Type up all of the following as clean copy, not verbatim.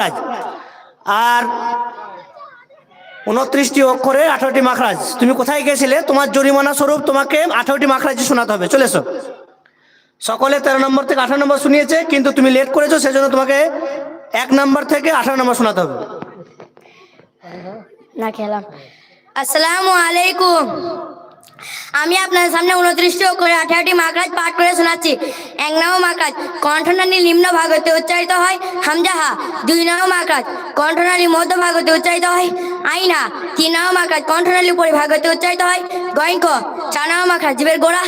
আর 29টি অক্ষরে 18টি মাখরাজ। তুমি কোথায় গেছিলে? তোমার জরিমানা স্বরূপ তোমাকে 18টি মাখরাজ শোনাতে হবে। চলে এসো। সকলে 13 নম্বর থেকে 18 নম্বর শুনিয়েছে, কিন্তু তুমি লেট করেছো, সেজন্য তোমাকে 1 নম্বর থেকে 18 নম্বর শোনাতে হবে। না খেলাম। আসসালামু আলাইকুম। আমি আপনাদের সামনে 29টি অক্ষরে 18টি মাখরাজ পাঠ করে শোনাচ্ছি। 1 নম্বর মাখরাজ কণ্ঠনালী নিম্ন ভাগ হতে উচ্চারিত হয় হামজা হা। 2 নম্বর মাখরাজ কণ্ঠনালী মধ্য ভাগ হতে উচ্চারিত হয় আইনা। 3 নম্বর মাখরাজ কণ্ঠনালী উপরি ভাগ হতে উচ্চারিত হয় গয়ঙ্ক। 4 নম্বর মাখরাজ জিভের গোড়া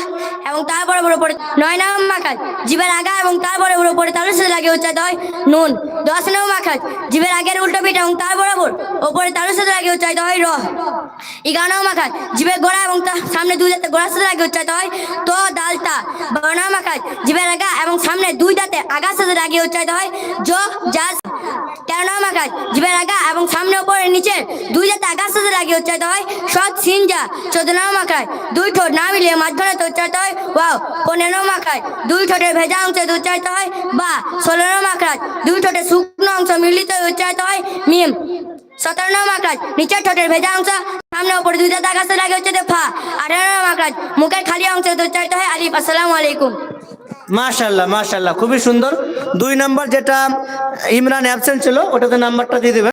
এবং তার বরাবর উপরে। 9 নম্বর মাখরাজ জিভের আগা এবং তার বরাবর উপরে তালুর সাথে লাগিয়ে উচ্চারিত হয় নুন। 10 নম্বর মাখরাজ জিভের আগের উল্টো পিঠ এবং তার বরাবর উপরে তালুর সাথে লাগিয়ে উচ্চারিত হয় র। 11 নম্বর মাখরাজ জিভের গোড়া এবং তার সামনে 2 দাঁতে গোড়ার সাথে লাগিয়ে উচ্চারিত হয় তো দালতা। 12 নম্বর মাখরাজ জিভের আগা এবং সামনে 2 দাঁতে আগার সাথে লাগিয়ে উচ্চারিত হয় জো জাজ। 13 নম্বর মাখরাজ জিভের আগা এবং সামনে উপরে নিচে 2 দাঁতে আগার সাথে লাগিয়ে উচ্চারিত হয় সৎ সিনজা। 14 নম্বর মাখরাজ 2 ঠোঁট না মিলিয়ে মাঝখানে উচ্চারিত হয় ওয়াও। 15 নম্বর মাখরাজ 2 ঠোঁটের ভেজা অংশে উচ্চারিত হয় বা। 16 নম্বর মাখরাজ 2 ঠোঁটের শুকনো অংশ মিলিত উচ্চারিত হয় মিম। 17 নম্বর মাখরাজ নিচের ঠোঁটের ভেজা অংশ সামনে উপরে 2 দাঁতে আগার সাথে লাগিয়ে উচ্চারিত ফা। 18 নম্বর মাখরাজ মুখের খালি অংশে উচ্চারিত হয় আলিফ। আসসালামু আলাইকুম। মাশাআল্লাহ, মাশাআল্লাহ, খুবই সুন্দর। 2 নম্বর যেটা ইমরান অ্যাবসেন্ট ছিল, ওটাতে নাম্বারটা দিয়ে দেবেন।